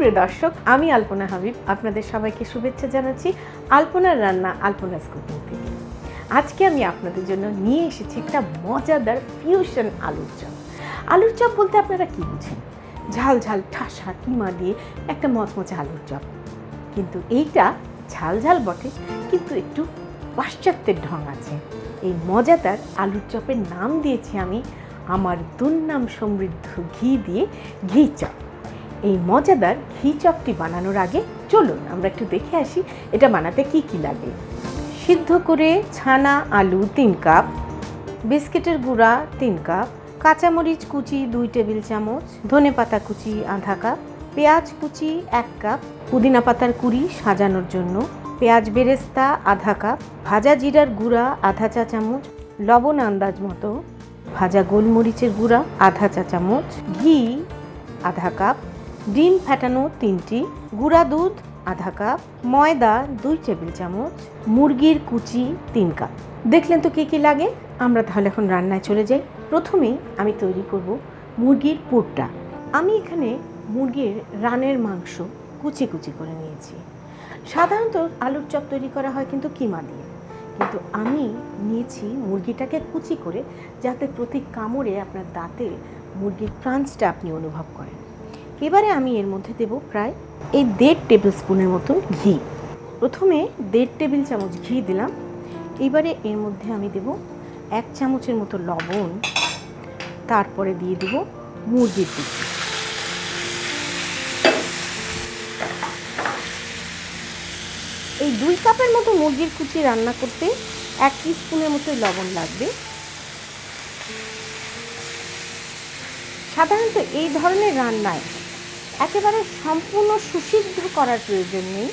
সুপ্রিয় দর্শক, আমি আলপনা হাবিব আপনাদের সবাইকে শুভেচ্ছা জানাচ্ছি আলপনার রান্না আলপনাস কুকিং থেকে। আজকে আমি আপনাদের জন্য নিয়ে এসেছি একটা মজাদার ফিউশন আলুর চপ। আলুর চপ বলতে আপনারা কি বুঝেন? ঝাল ঝাল ঠাসা কিমা দিয়ে একটা মচমচে আলুর চপ। কিন্তু এইটা ঝাল ঝাল বটে, কিন্তু একটু পাশ্চাত্যের ঢং আছে। এই মজাদার আলুর চপের নাম দিয়েছি আমি আমার দুর্নাম সমৃদ্ধ ঘি দিয়ে ঘি চপ। এই মজাদার ঘি চপটি বানানোর আগে চলুন আমরা একটু দেখে আসি এটা বানাতে কি কি লাগে। সিদ্ধ করে ছানা আলু 3 কাপ, বিস্কিটের গুঁড়া 3 কাপ, কাঁচামরিচ কুচি 2 টেবিল চামচ, ধনেপাতা কুচি আধা কাপ, পেঁয়াজ কুচি 1 কাপ, পুদিনা পাতার কুঁড়ি সাজানোর জন্য, পেঁয়াজ বেরেস্তা আধা কাপ, ভাজা জিরার গুঁড়া আধা চা চামচ, লবণ আন্দাজ মতো, ভাজা গোলমরিচের গুঁড়া আধা চা চামচ, ঘি আধা কাপ, ডিম ফেটানো 3টি, গুঁড়া দুধ আধা কাপ, ময়দা 2 টেবিল চামচ, মুরগির কুচি 3 কাপ। দেখলেন তো কী কী লাগে। আমরা তাহলে এখন রান্নায় চলে যাই। প্রথমেই আমি তৈরি করব মুরগির পুরটা। আমি এখানে মুরগির রানের মাংস কুচি কুচি করে নিয়েছি। সাধারণত আলুর চপ তৈরি করা হয় কিন্তু কিমা দিয়ে, কিন্তু আমি নিয়েছি মুরগিটাকে কুচি করে, যাতে প্রতি কামড়ে আপনার দাঁতে মুরগির ক্রাঞ্চটা আপনি অনুভব করেন। এবারে আমি এর মধ্যে দেব প্রায় এই 1.5 টেবিল স্পুনের মতন ঘি। প্রথমে 1.5 টেবিল চামচ ঘি দিলাম। এবারে এর মধ্যে আমি দেব 1 চামচের মতো লবণ, তারপরে দিয়ে দেব মুরগির কুচি। এই 2 কাপের মতো মুরগির কুচি রান্না করতে 1 টিস্পুনের মতো লবণ লাগবে। সাধারণত এই ধরনের রান্নায় একেবারে সম্পূর্ণ সুসিদ্ধ করার প্রয়োজন নেই।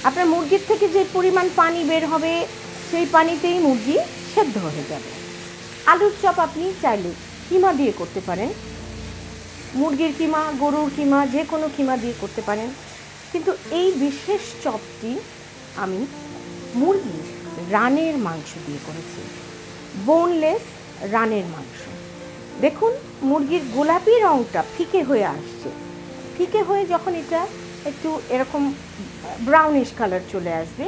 আপনার মুরগির থেকে যে পরিমাণ পানি বের হবে সেই পানিতেই মুরগি সেদ্ধ হয়ে যাবে। আলুর চপ আপনি চাইলে কিমা দিয়ে করতে পারেন, মুরগির কিমা, গরুর কিমা, যে কোনো কিমা দিয়ে করতে পারেন, কিন্তু এই বিশেষ চপটি আমি মুরগির রানের মাংস দিয়ে করেছি, বোনলেস রানের মাংস। দেখুন মুরগির গোলাপি রঙটা ফিকে হয়ে আসছে। ফিকে হয়ে যখন এটা একটু এরকম ব্রাউনিশ কালার চলে আসবে,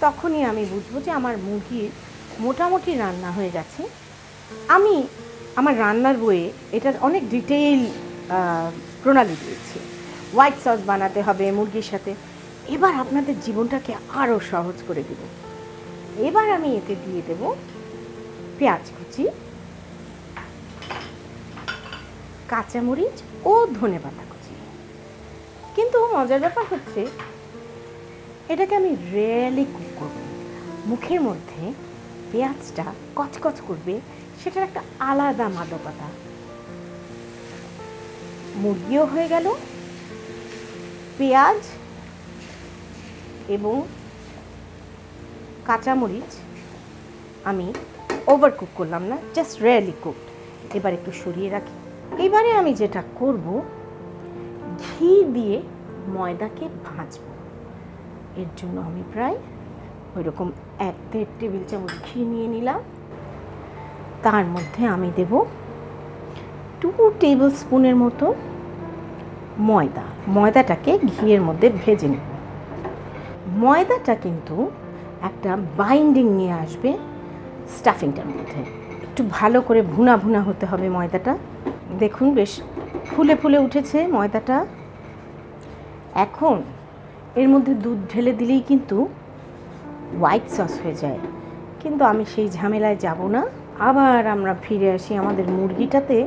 তখনই আমি বুঝবো যে আমার মুরগির মোটামুটি রান্না হয়ে গেছে। আমি আমার রান্নার বইয়ে এটার অনেক ডিটেইল প্রণালী দিয়েছি। হোয়াইট সস বানাতে হবে মুরগির সাথে। এবার আপনাদের জীবনটাকে আরও সহজ করে দেব। এবার আমি এতে দিয়ে দেব পেঁয়াজ কুচি, কাঁচামরিচ ও ধনেপাতা কুচি। কিন্তু মজার ব্যাপার হচ্ছে এটাকে আমি রিয়েলি কুক করব। মুখের মধ্যে পেঁয়াজটা কচকচ করবে, সেটার একটা আলাদা মাদকতা। মুরগিও হয়ে গেল, পেঁয়াজ এবং কাঁচামরিচ আমি ওভার কুক করলাম না, জাস্ট রিয়েলি কুকড। এবার একটু সরিয়ে রাখি। এবারে আমি যেটা করব, ঘি দিয়ে ময়দাকে ভাজব। এর জন্য আমি প্রায় ওইরকম 1.5 টেবিল চামচ ঘি নিয়ে নিলাম। তার মধ্যে আমি দেব 2 টেবিল স্পুনের মতো ময়দা। ময়দাটাকে ঘিয়ের মধ্যে ভেজে নেব। ময়দাটা কিন্তু একটা বাইন্ডিং নিয়ে আসবে স্টাফিংটার মধ্যে। একটু ভালো করে ভুনা ভুনা হতে হবে ময়দাটা। দেখুন বেশ ফুলে ফুলে উঠেছে ময়দাটা। এখন এর মধ্যে দুধ ঢেলে দিলেই কিন্তু হোয়াইট সস হয়ে যায়, কিন্তু আমি সেই ঝামেলায় যাব না। আবার আমরা ফিরে আসি আমাদের মুরগিটাতে,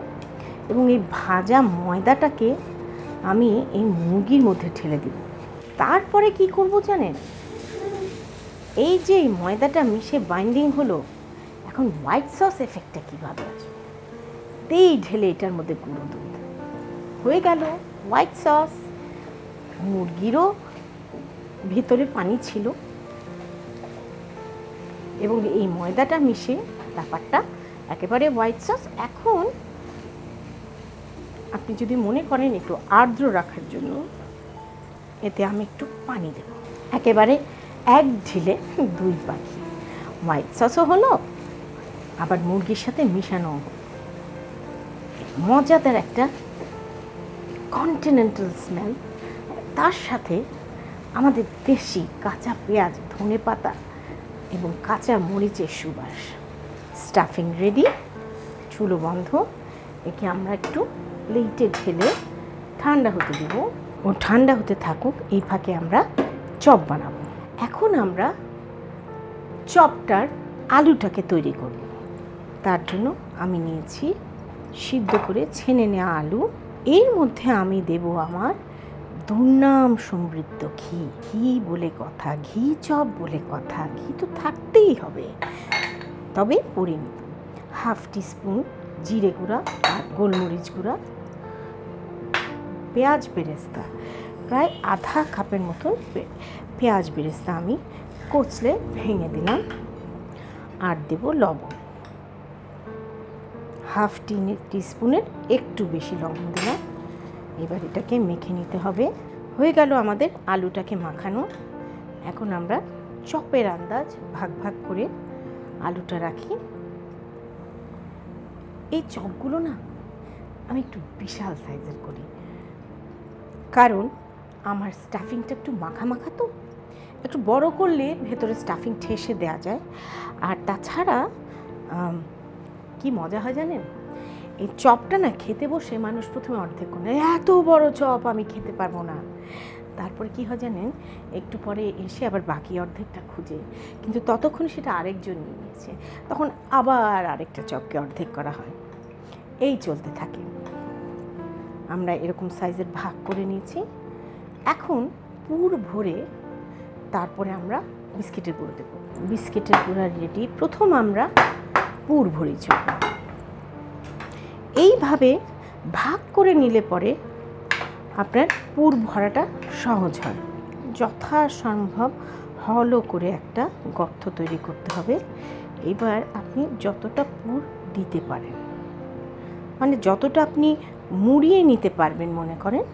এবং এই ভাজা ময়দাটাকে আমি এই মুরগির মধ্যে ঢেলে দেব। তারপরে কি করব জানেন? এই যে ময়দাটা মিশে বাইন্ডিং হলো, এখন হোয়াইট সস এফেক্টটা কীভাবে আসবে? তেই ঢেলে এটার মধ্যে গুঁড়ো দুধ হয়ে গেল হোয়াইট সস। মুরগিরও ভিতরে পানি ছিল এবং এই ময়দাটা মিশে ব্যাপারটা একেবারে হোয়াইট সস। এখন আপনি যদি মনে করেন একটু আর্দ্র রাখার জন্য, এতে আমি একটু পানি দেব। একেবারে এক ঢিলে 2 পাখি, হোয়াইট সসও হলো, আবার মুরগির সাথে মিশানো হলো। মজাদার একটা কন্টিনেন্টাল স্মেল তার সাথে আমাদের দেশি কাঁচা পেঁয়াজ, ধনেপাতা এবং কাঁচা মরিচের সুবাস। স্টাফিং রেডি, চুলো বন্ধ। একে আমরা একটু প্লেটে ঢেলে ঠান্ডা হতে দেব। ও ঠান্ডা হতে থাকুক, এই ফাঁকে আমরা চপ বানাবো। এখন আমরা চপটার আলুটাকে তৈরি করব। তার জন্য আমি নিয়েছি সিদ্ধ করে ছেনে নেওয়া আলু। এর মধ্যে আমি দেব আমার দুর্নাম সমৃদ্ধ ঘি। ঘি বলে কথা, ঘি চপ বলে কথা, ঘি তো থাকতেই হবে। তবে পরিমিত, 1/2 টিস্পুন জিরে গুঁড়া আর গোলমরিচ গুঁড়া, পেঁয়াজ বেরেস্তা প্রায় আধা কাপের মতন পেঁয়াজ বেরেস্তা আমি কচলে ভেঙে দিলাম। আর দেব লবণ, 1/2 টিস্পুনের একটু বেশি লবণ দিলাম। এবার এটাকে মেখে নিতে হবে। হয়ে গেল আমাদের আলুটাকে মাখানো। এখন আমরা চপের আন্দাজ ভাগ ভাগ করে আলুটা রাখি। এই চপগুলো না আমি একটু বিশাল সাইজের করি, কারণ আমার স্টাফিংটা একটু মাখা মাখা, তো একটু বড় করলে ভেতরে স্টাফিং ঠেসে দেওয়া যায়। আর তাছাড়া কি মজা হয় জানেন, এই চপটা না খেতে বসে মানুষ প্রথমে অর্ধেক করে, এত বড় চপ আমি খেতে পারবো না। তারপরে কি হয় জানেন, একটু পরে এসে আবার বাকি অর্ধেকটা খুঁজে, কিন্তু ততক্ষণ সেটা আরেকজন নিয়ে নিয়েছে, তখন আবার আরেকটা চপকে অর্ধেক করা হয়। এই চলতে থাকে। আমরা এরকম সাইজের ভাগ করে নিয়েছি। এখন পুর ভরে তারপরে আমরা বিস্কিটের গুঁড়ো দেব। বিস্কিটের গুঁড়া রেডি। প্রথম আমরা পুর ভরি চপ। এইভাবে ভাগ করে নিলে পরে আপনার পুর ভরাটা সহজ হয়। যথাসম্ভব হলো করে একটা গর্ত তৈরি করতে হবে। এবার আপনি যতটা পুর দিতে পারেন, মানে যতটা আপনি মুড়িয়ে নিতে পারবেন মনে করেন,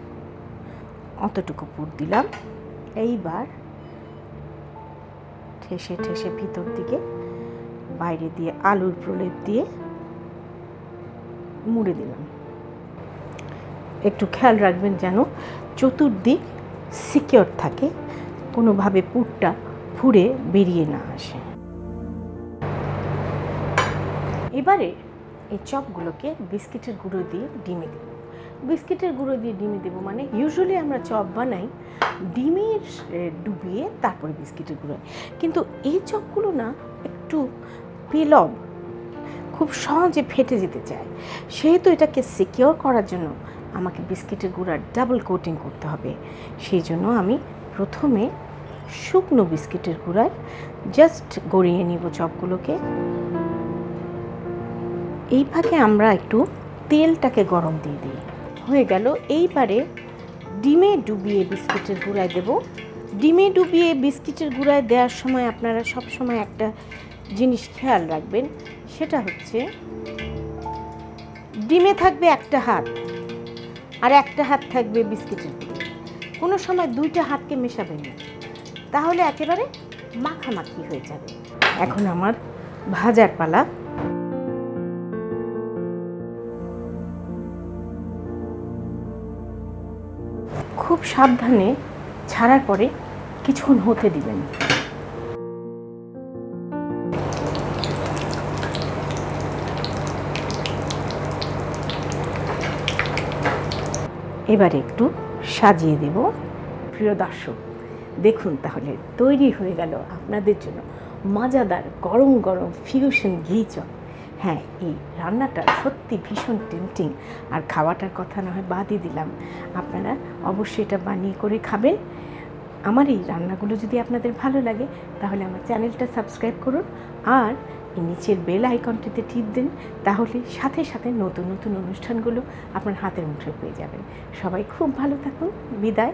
অতটুকু পুর দিলাম। এইবার ঠেসে ঠেসে ভিতর দিকে বাইরে দিয়ে আলুর প্রলেপ দিয়ে মুড়ে দিলাম। একটু খেয়াল রাখবেন যেন চতুর্দিক সিকিউর থাকে, কোনোভাবে পুরটা ফুঁড়ে বেরিয়ে না আসে। এবারে এই চপগুলোকে বিস্কিটের গুঁড়ো দিয়ে ডিমে দেব। বিস্কিটের গুঁড়ো দিয়ে ডিমে দেবো মানে ইউজুয়ালি আমরা চপ বানাই ডিমের ডুবিয়ে তারপরে বিস্কিটের গুঁড়ো, কিন্তু এই চপগুলো না একটু পেলব, খুব সহজে ফেটে যেতে চায়। সেহেতু এটাকে সিকিউর করার জন্য আমাকে বিস্কিটের গুঁড়ার ডাবল কোটিং করতে হবে। সেই জন্য আমি প্রথমে শুকনো বিস্কিটের গুঁড়ায় জাস্ট গড়িয়ে নিব চপগুলোকে। এই ফাঁকে আমরা একটু তেলটাকে গরম দিয়ে দিই। হয়ে গেল। এইবারে ডিমে ডুবিয়ে বিস্কিটের গুঁড়ায় দেব। ডিমে ডুবিয়ে বিস্কিটের গুঁড়ায় দেওয়ার সময় আপনারা সব সময় একটা জিনিস খেয়াল রাখবেন, সেটা হচ্ছে ডিমে থাকবে একটা হাত আর একটা হাত থাকবে বিস্কিটের গুঁড়ো। কোনো সময় দুইটা হাতকে মেশাবেন না, তাহলে একেবারে মাখামাখি হয়ে যাবে। এখন আমার ভাজার পালা। খুব সাবধানে ছাড়ার পরে কিছুক্ষণ হতে দিবেন। এবারে একটু সাজিয়ে দেব। প্রিয় দর্শক, দেখুন তাহলে তৈরি হয়ে গেল আপনাদের জন্য মজাদার গরম গরম ফিউশন ঘি চপ। হ্যাঁ, এই রান্নাটা সত্যি ভীষণ টেম্পটিং, আর খাওয়াটার কথা না হয় বাদই দিলাম, আপনারা অবশ্যই এটা বানিয়ে করে খাবেন। আমার এই রান্নাগুলো যদি আপনাদের ভালো লাগে তাহলে আমার চ্যানেলটা সাবস্ক্রাইব করুন, আর নিচের বেল আইকনটিতে টিপ দেন, তাহলে সাথে সাথে নতুন নতুন অনুষ্ঠানগুলো আপনার হাতের মুঠোয় পেয়ে যাবেন। সবাই খুব ভালো থাকুন। বিদায়।